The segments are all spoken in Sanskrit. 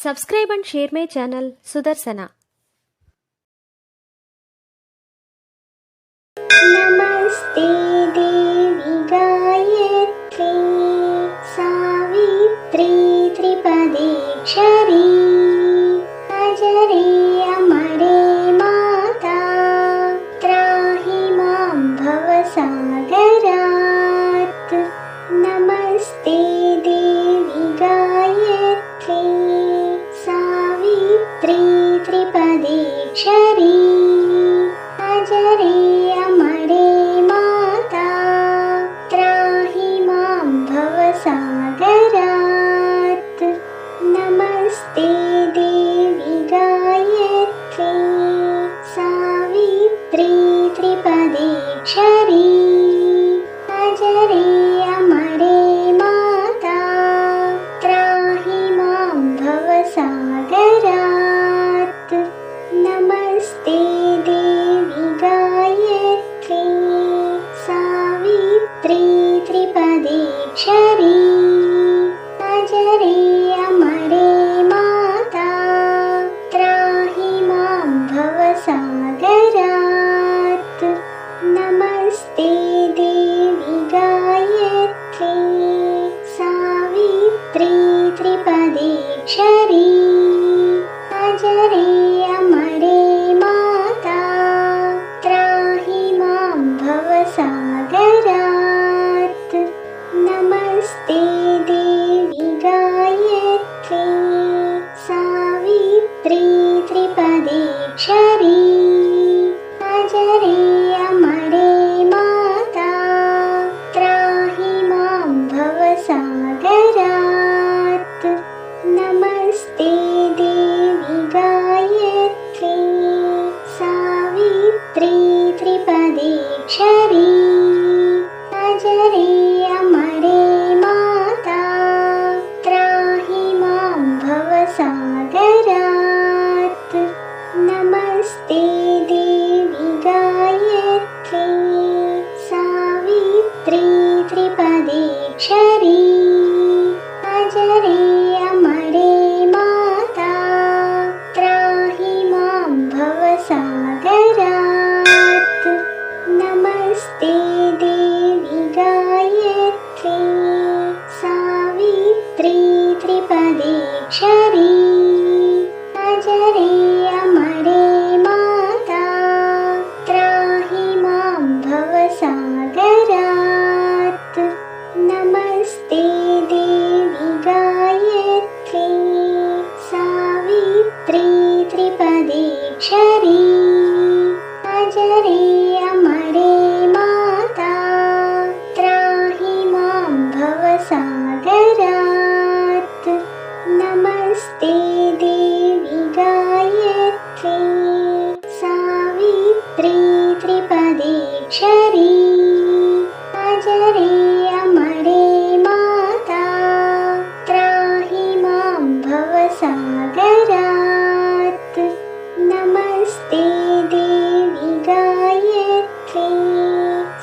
Subscribe and share my channel Sudarsana. नमस्ते देवी गायत्री सावित्री त्रिपदीक्षरी अजरे अमरे माता त्राहि मां भवसागरात्। नमस्ते देवी गायत्री सावित्री त्रिपदीक्षरी अजरे अमरे माता त्राहि मां भवसागरात्। नमस्ते देवी गायत्री सावित्री त्रिपदीक्षरी अजरे अमरे माता त्राहि मां भवसागरात्। नमस्ते देवी गायत्री सावित्री त्रिपदीक्षरी अजरे अमरे माता त्राहि मां भवसागरात्। नमस्ते देवी गायत्री सावित्री त्रिपदीक्षरी अजरे अमरे माता त्राहि मां भवसागरात्। नमस्ते देवी गायत्री सावित्री त्रिपदीक्षरी अजरे अमरे माता त्राहि मां भवसागरात्। नमस्ते देवी गायत्री सावित्री त्रिपदीक्षरी अजरे अमरे माता त्राहि मां भवसागरात्। नमस्ते देवी गायत्री सावित्री त्रिपदीक्षरी अजरे अमरे माता त्राहि मां भवसागरात्। नमस्ते देवी गायत्री सावित्री त्रिपदीक्षरी अजरे अमरे माता त्राहि मां भवसागरात्। नमस्ते देवी गायत्री सावित्री त्रिपदीक्षरी अजरे अमरे माता त्राहि मां भवसागरात्। नमस्ते देवी गायत्री सावित्री त्रिपदीक्षरी अजरे अमरे माता त्राहि मां भवसागरात्। नमस्ते देवी गायत्री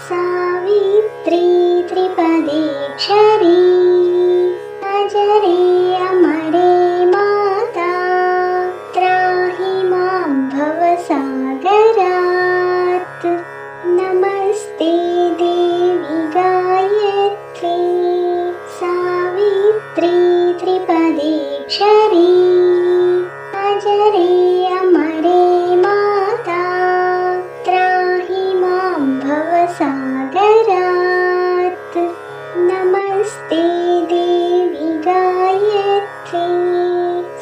सावित्री त्रिपदीक्षरी अजरे अमरे माता त्राहि मां भवसागरात्। नमस्ते देवी गायत्री सावित्री त्रिपदीक्षरी अजरे अमरे माता त्राहि मां भवसागरात्। नमस्ते देवी गायत्री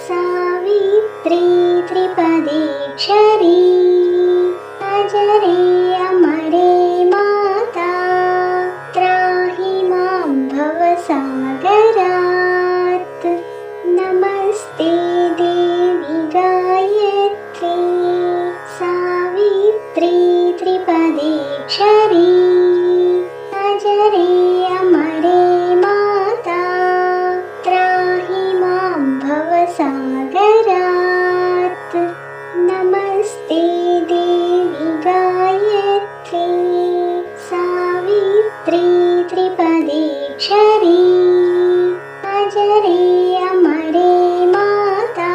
सावित्री त्रिपदीक्षरी अजरे अमरे माता त्राहि मां भवसागरात्। नमस्ते देवी गायत्री सावित्री त्रिपदीक्षरी अजरे अमरे माता त्राहि मां भवसागरात्। नमस्ते देवी गायत्री सावित्री त्रिपदीक्षरी अजरे अमरे माता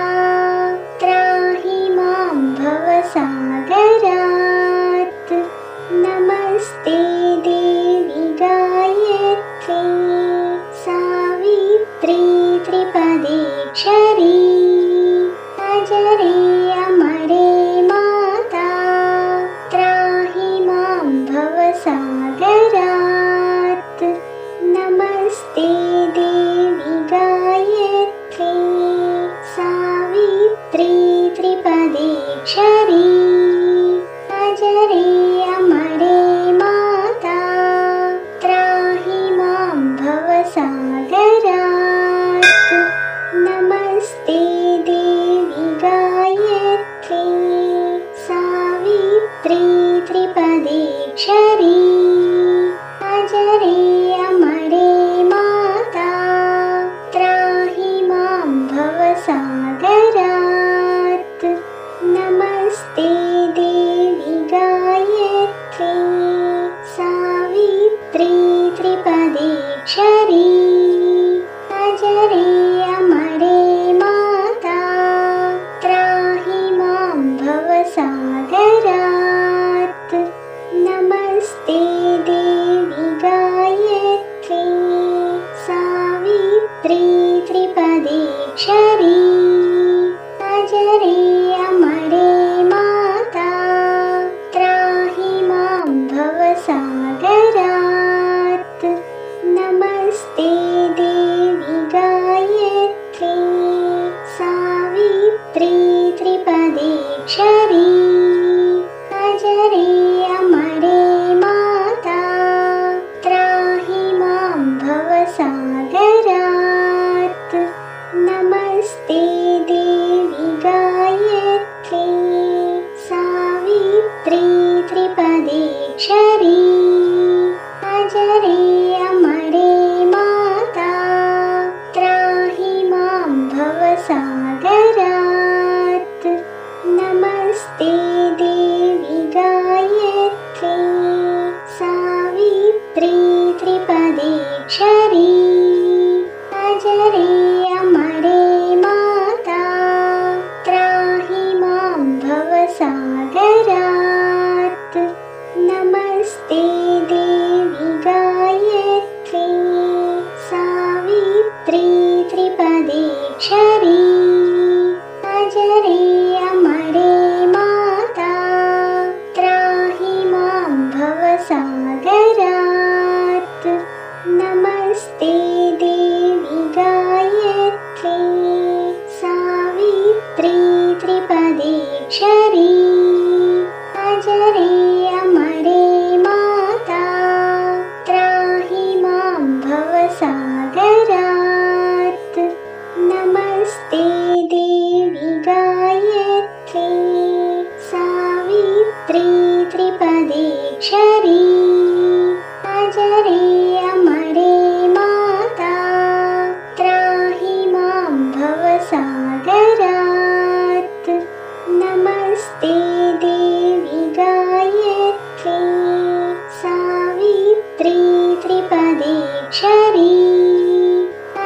त्रिपदीक्षरी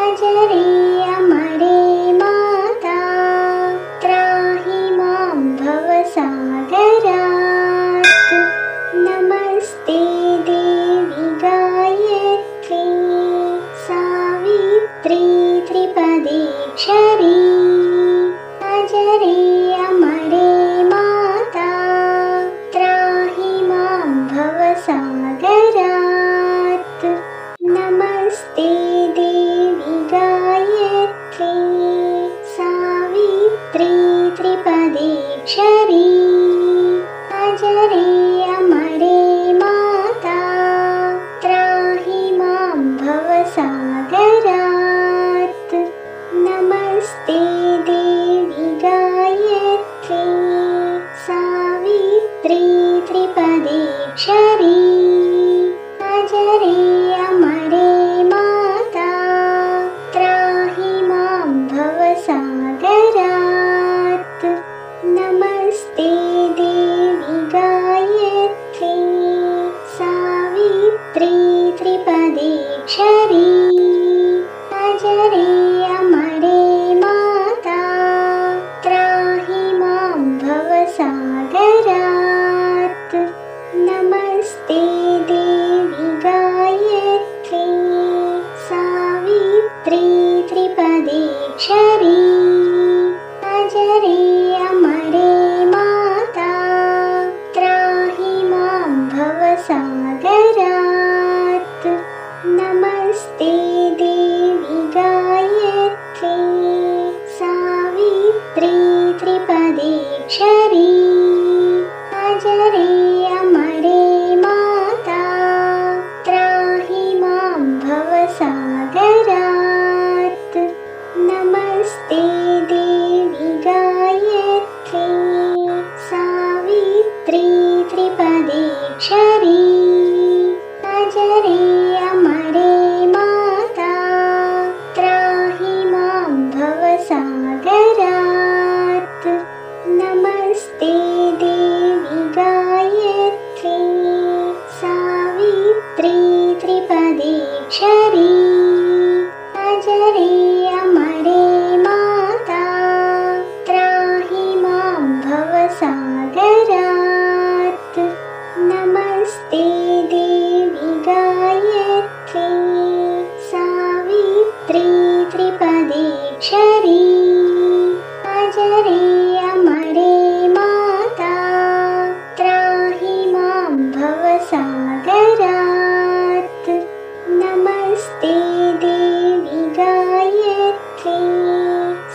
अजरे अमरे माता त्राहि मां भवसागरात् नमस्ते देवी गायत्री सावित्री त्रिपदीक्षरी अजरे अमरे माता त्राहि मां भवसागरात् नमस्ते देवी गायत्री सावित्री त्रिपदीक्षरी अजरे अमरे माता त्राहि मां भवसागरात् नमस्ते देवी गायत्री सावित्री त्रिपदीक्षरी अजरे अमरे माता त्राहि मां भवसागरात् नमस्ते देवी गायत्री सावित्री त्रिपदीक्षरी अजरे अमरे माता त्राहि मां भवसागरात् नमस्ते देवी गायत्री सावित्री त्रिपदीक्षरी अजरे अमरे माता त्राहि मां भवसागरात् नमस्ते देवी गायत्री सावित्री त्रिपदीक्षरी अजरे अमरे माता त्राहि मां भवसागरात् नमस्ते देवी गायत्री सावित्री त्रिपदीक्षरी अजरे अमरे माता त्राहि मां भवसागरात् नमस्ते देवी गायत्री सावित्री त्रिपदीक्षरी अजरे अमरे माता त्राहि मां भवसागरात् नमस्ते देवी गायत्री सावित्री त्रिपदीक्षरी अजरे अमरे माता त्राहि मां भवसागरात् नमस्ते देवी गायत्री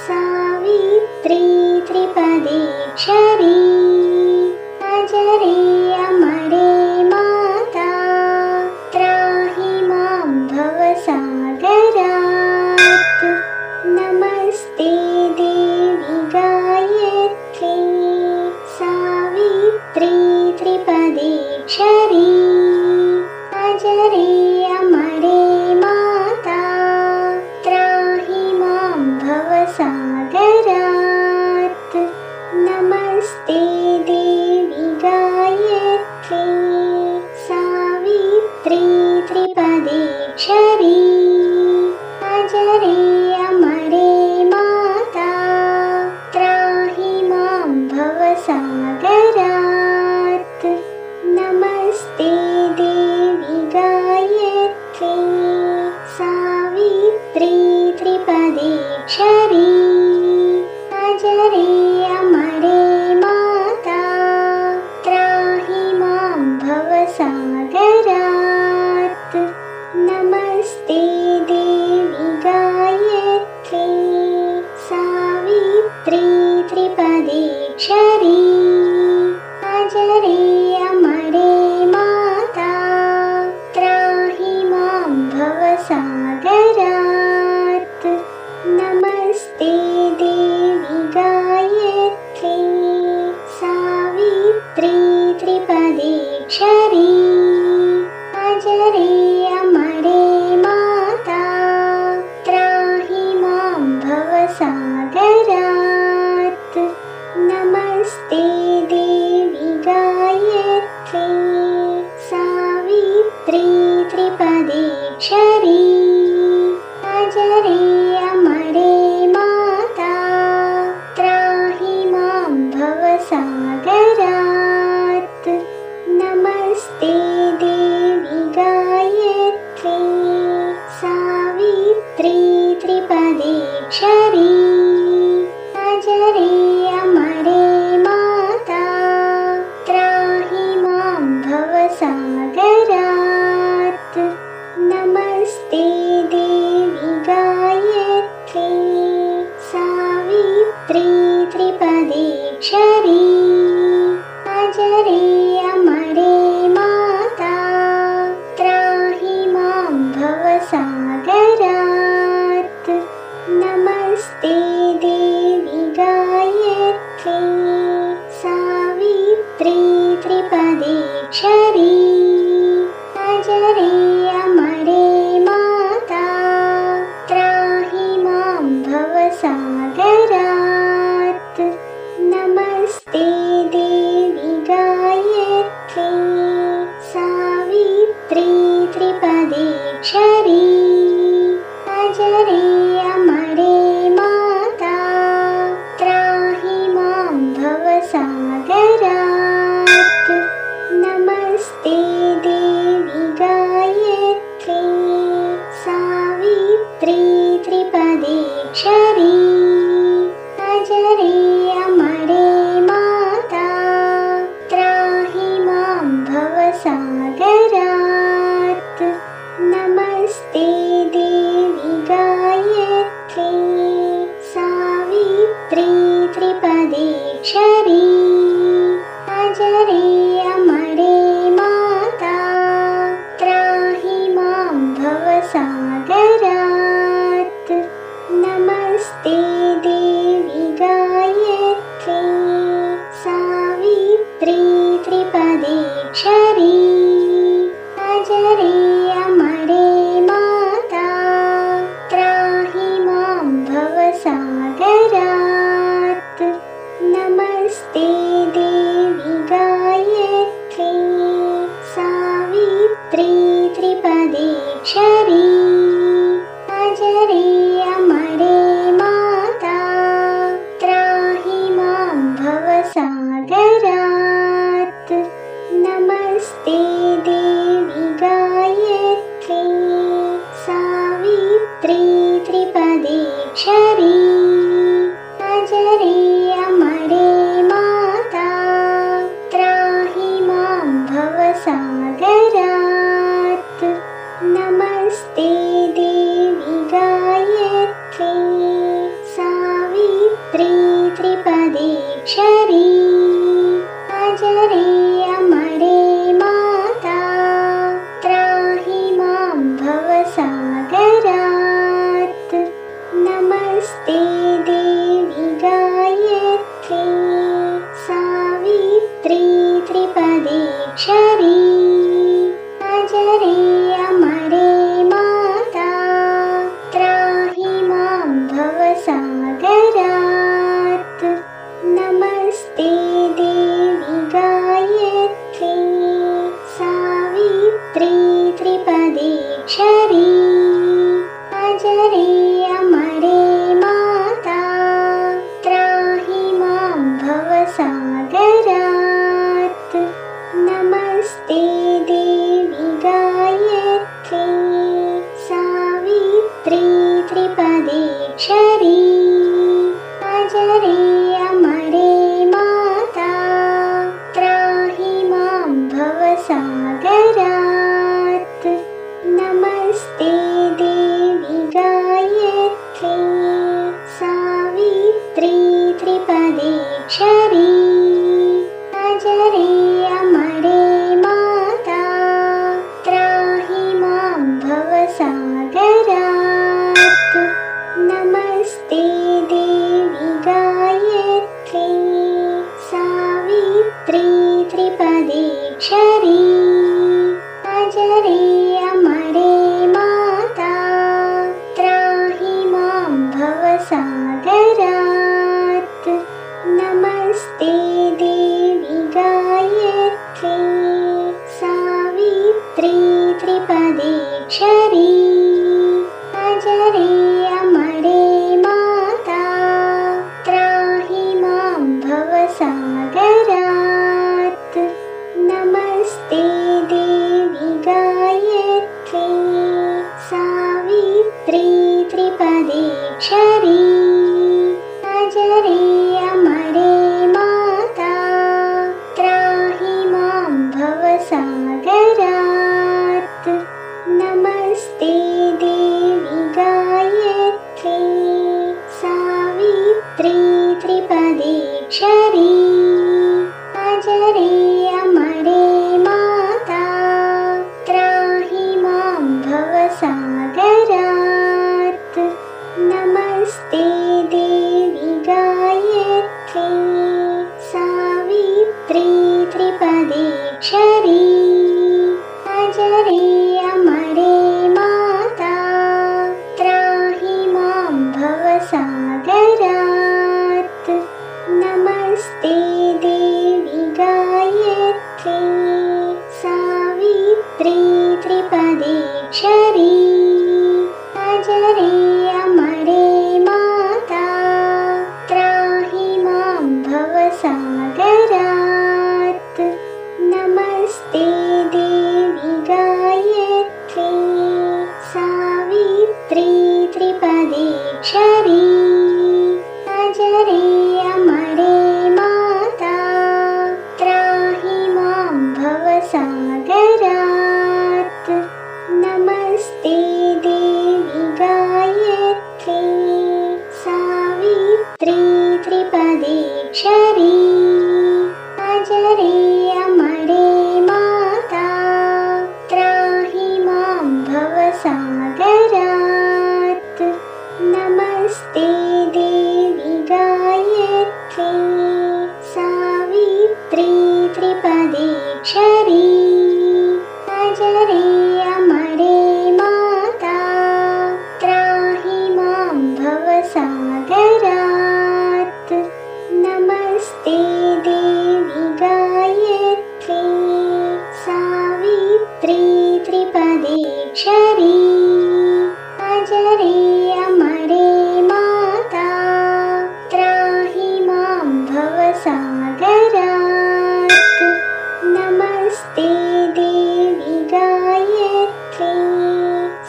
सावित्री त्रिपदीक्षरी अजरे अमरे माता त्राहि मां भवसागरात् नमस्ते देवी गायत्री सावित्री त्रिपदीक्षरी अजरे अमरे माता त्राहि मां भवसागरात् नमस्ते देवी गायत्री सावित्री त्रिपदीक्षरी अजरे अमरे माता त्राहि मां भवसागरात् नमस्ते देवी गायत्री सावित्री त्रिपदीक्षरी अजरे अमरे माता त्राहि मां भवसागरात् नमस्ते देवी गायत्री सावित्री त्रिपदीक्षरी अजरे अमरे माता त्राहि मां भवसागरात् नमस्ते देवी गायत्री सावित्री त्रिपदीक्षरी अजरे अमरे माता त्राहि मां भवसागरात् नमस्ते देवी गायत्री सावित्री अमरे माता त्राहि मां भवसागरात्। नमस्ते देवि गायत्री सावित्री त्रिपदीक्षरी अजरे अमरे माता त्राहि मां भवसागरात्। नमस्ते देवि गायत्री सावित्री त्रिपदीक्षरी अजरे अमरे माता त्राहि मां भवसागरात्। नमस्ते देवि गायत्री सावित्री त्रिपदीक्षरी अजरे अमरे माता त्राहि मां भवसागरात्। नमस्ते देवि गायत्री सावित्री त्रिपदीक्षरी अजरे अमरे माता त्राहि मां भवसागरात्। नमस्ते देवि गायत्री सावित्री त्रिपदीक्षरी अजरे अमरे माता त्राहि मां भवसागरात्। नमस्ते देवि गायत्री सावित्री त्रिपदीक्षरी अजरे अमरे माता त्राहि मां भवसागरात्। नमस्ते देवि गायत्री सावित्री त्रिपदीक्षरी अजरे अमरे माता त्राहि मां भवसागरात्। नमस्ते देवि गायत्री सावित्री त्रिपदीक्षरी अजरे अमरे माता त्राहि मां भवसागरात्। नमस्ते देवि गायत्री सावित्री त्रिपदीक्षरी अजरे अमरे माता त्राहि मां भवसागरात्। नमस्ते देवि गायत्री सावित्री त्रिपदीक्षरी अजरे अमरे माता त्राहि मां भवसागरात्। नमस्ते देवि गायत्री सावित्री त्रिपदीक्षरी अजरे अमरे माता त्राहि मां भवसागरात्। नमस्ते देवि गायत्री सावित्री त्रिपदीक्षरी अजरे अमरे माता त्राहि मां भवसागरात्। नमस्ते देवि गायत्री सावित्री त्रिपदीक्षरी अजरे अमरे माता त्राहि मां भवसागरात्। नमस्ते देवि गायत्री सावित्री त्रिपदीक्षरी अजरे अमरे माता त्राहि मां भवसागरात्। नमस्ते क्षरी अजरे अमरे माता त्राहि मां भवसागरात् नमस्ते देवी गायत्री सावित्री त्रिपदीक्षरी अजरे अमरे माता त्राहि मां भवसागरात् नमस्ते देवी गायत्री सावित्री त्रिपदीक्षरी अजरे अमरे माता त्राहि मां भवसागरात् नमस्ते देवी गायत्री सावित्री त्रिपदीक्षरी अजरे अमरे माता त्राहि मां भवसागरात् नमस्ते देवी गायत्री सावित्री त्रिपदीक्षरी अजरे अमरे माता त्राहि मां भवसागरात् नमस्ते देवी गायत्री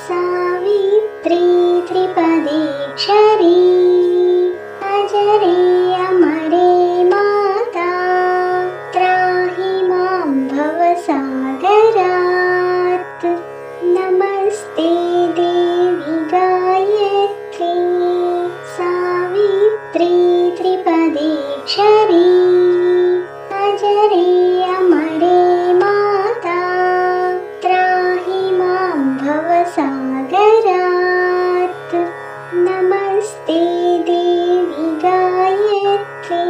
सावित्री त्रिपदीक्षरी अजरे अमरे माता त्राहि मां भवसागरात् नमस्ते देवी गायत्री सावित्री त्रिपदीक्षरी अजरे अमरे माता त्राहि मां भवसागरात् नमस्ते देवी गायत्री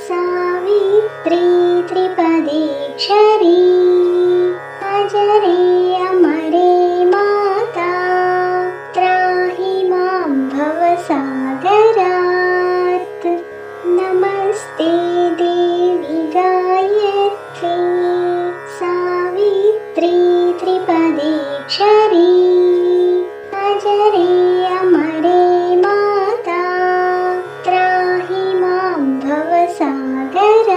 सावित्री त्रिपदीक्षरी अजरे अमरे माता त्राहि मां भवसागरात् नमस्ते देवी गायत्री सावित्री त्रिपदीक्षरी अजरे अमरे माता त्राहि मां भवसागरात्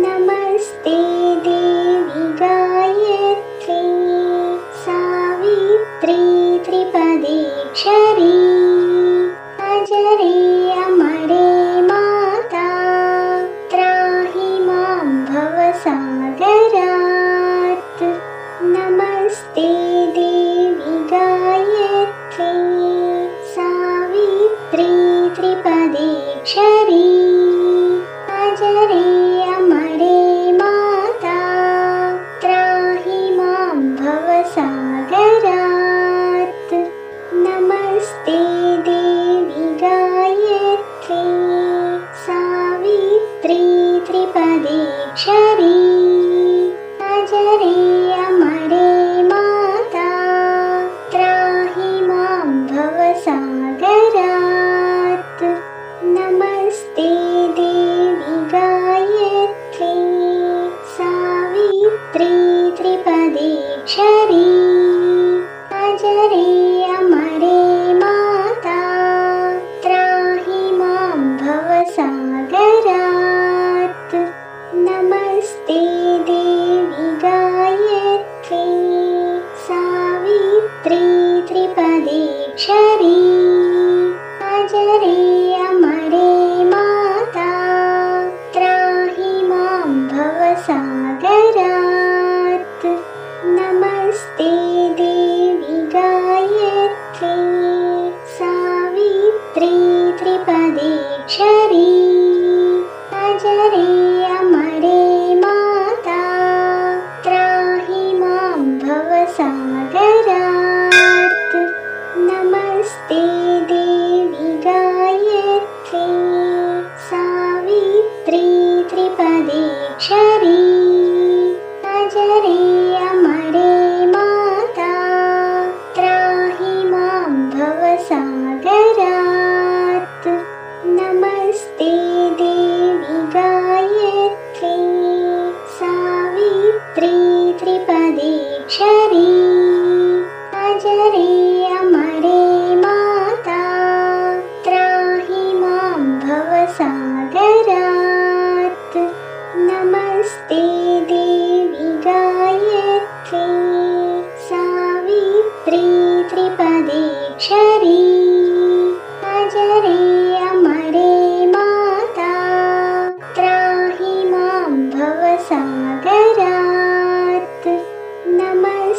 नमस्ते देवी गायत्री सावित्री त्रिपदीक्षरी अजरे अमरे माता त्राहि मां भवसागरात् नमस्ते देवी गायत्री सावित्री त्रिपदीक्षरी अजरे अमरे माता त्राहि मां भवसागरात् नमस्ते देवी गायत्री सावित्री त्रिपदीक्षरी अजरे अमरे माता त्राहि मां भवसागरात् नमस्ते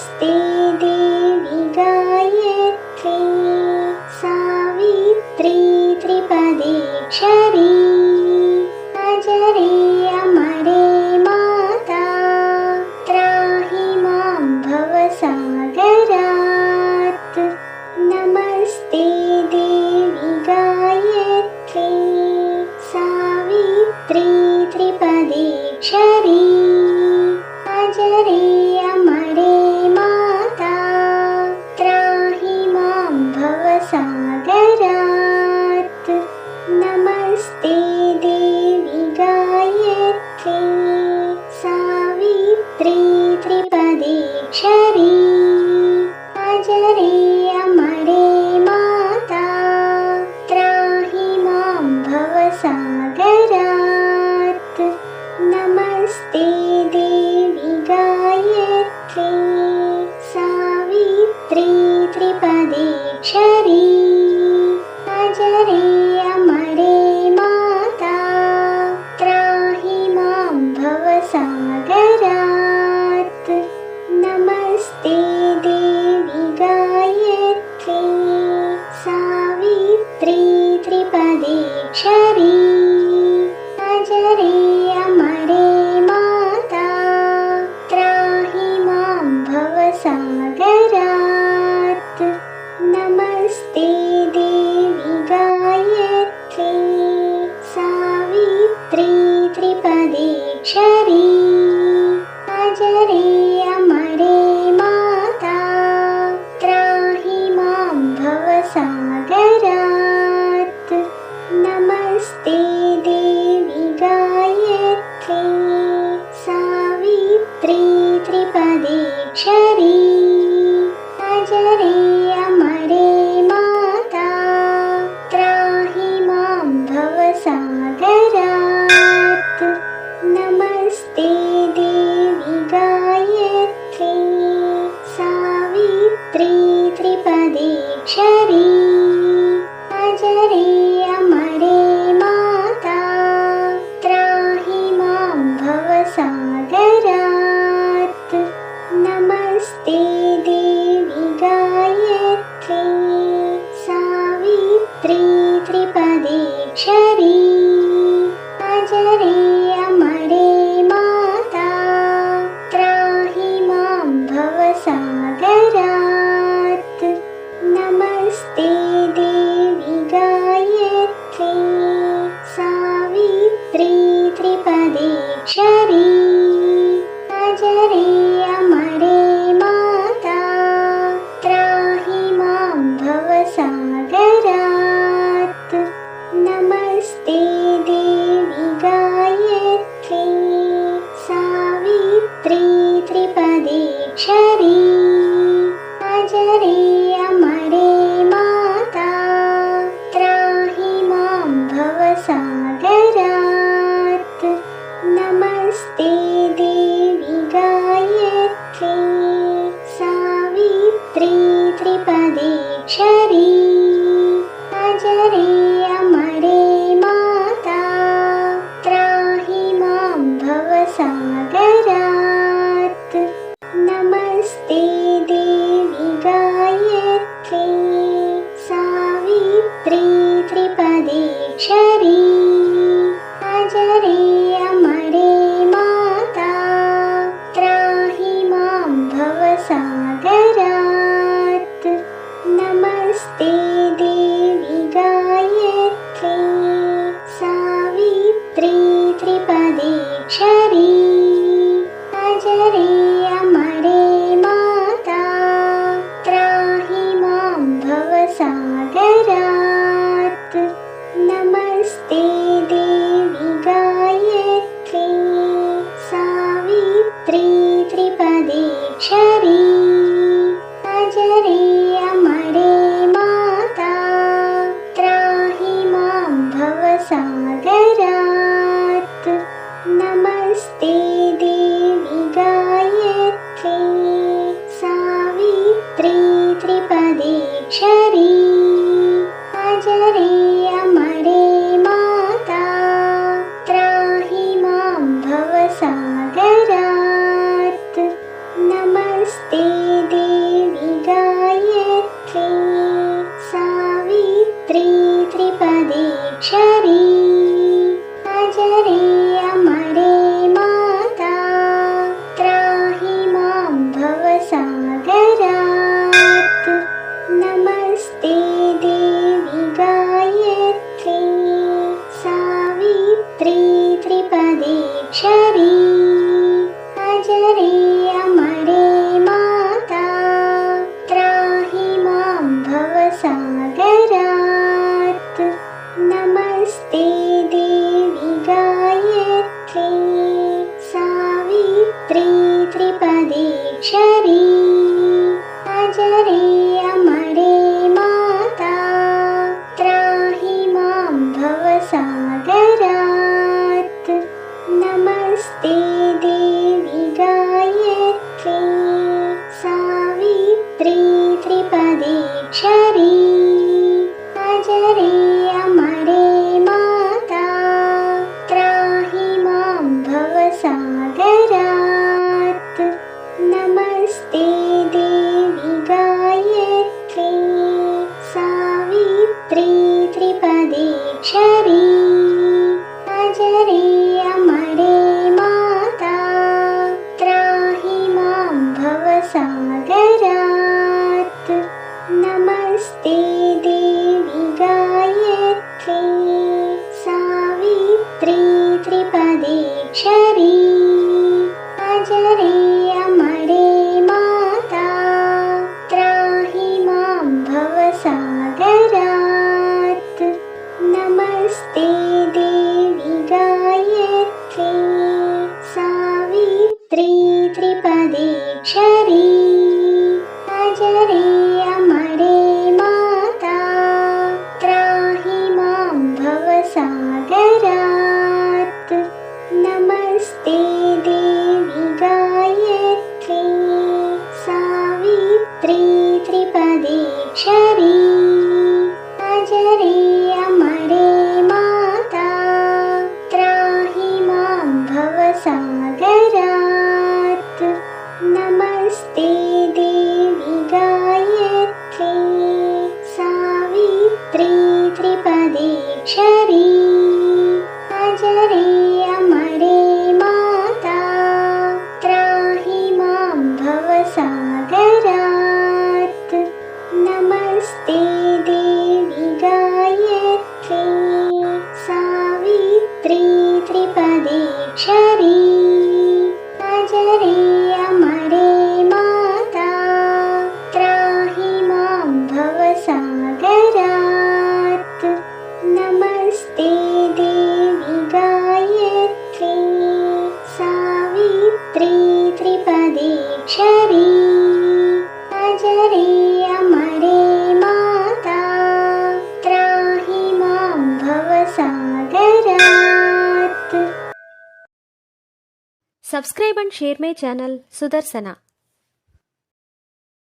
नमस्ते देवी गायत्री सावित्री त्रिपदीक्षरी अजरे अमरे माता त्राहि मां भवसागरात् नमस्ते देवी गायत्री सावित्री त्रिपदीक्षरी अजरे अमरे माता त्राहि मां भवसागरात् नमस्ते देवी गायत्री सावित्री त्रिपदीक्षरी अजरे अमरे माता त्राहि मां भवसागरात् नमस्ते देवी गायत्री सावित्री त्रिपदीक्षरी अजरे अमरे माता त्राहि मां भवसागरात् नमस्ते देवी गायत्री सावित्री त्रिपदीक्षरी अजरे अमरे माता त्राहि मां भवसागरात् नमस्ते देवी गायत्री सावित्री त्रिपदीक्षरी अजरे अमरे माता त्राहि मां भवसागरात् नमस्ते देवी गायत्री सावित्री त्रिपदीक्षरी अजरे अमरे माता त्राहि मां भवसागरात् नमस्ते देवी गायत्री सावित्री त्रिपदीक्षरी अजरे अमरे माता त्राहि मां भवसागरात् नमस्ते देवी गायत्री सावित्री त्रिपदीक्षरी अजरे अमरे माता त्राहि मां भवसागरात् नमस्ते देवी गायत्री सावित्री त्रिपदीक्षरी अजरे अमरे माता त्राहि मां भवसागरात् नमस्ते देवी गायत्री सावित्री त्रिपदीक्षरी अजरे अमरे माता त्राहि मां भवसागरात् नमस्ते देवी गायत्री सावित्री त्रिपदीक्षरी अजरे अमरे माता त्राहि मां भवसागरात् नमस्ते देवी गायत्री सावित्री त्रिपदीक्षरी अजरे अमरे माता त्राहि मां भवसागरात् नमस्ते देवी गायत्री सावित्री त्रिपदीक्षरी अजरे अमरे माता त्राहि मां भवसागरात् नमस्ते देवी गायत्री सावित्री त्रिपदीक्षरी अजरे अमरे माता त्राहि मां भवसागरात् नमस्ते देवी गायत्री सावित्री त्रिपदीक्षरी अजरे अमरे माता त्राहि मां भवसागरात् नमस्ते त्रिपदेक्षरी अजरे अमरे माता त्राहि मां भवसागरात् नमस्ते देवी गायत्री सावित्री त्रिपदेक्षरी अजरे अमरे माता त्राहि मां भवसागरात् नमस्ते देवी गायत्री सावित्री त्रिपदेक्षरी अजरे अमरे माता त्राहि मां भवसागरात् नमस्ते देवी गायत्री सावित्री त्रिपदेक्षरी अजरे अमरे माता त्राहि मां भवसागरात्. Subscribe and share my channel Sudarsana.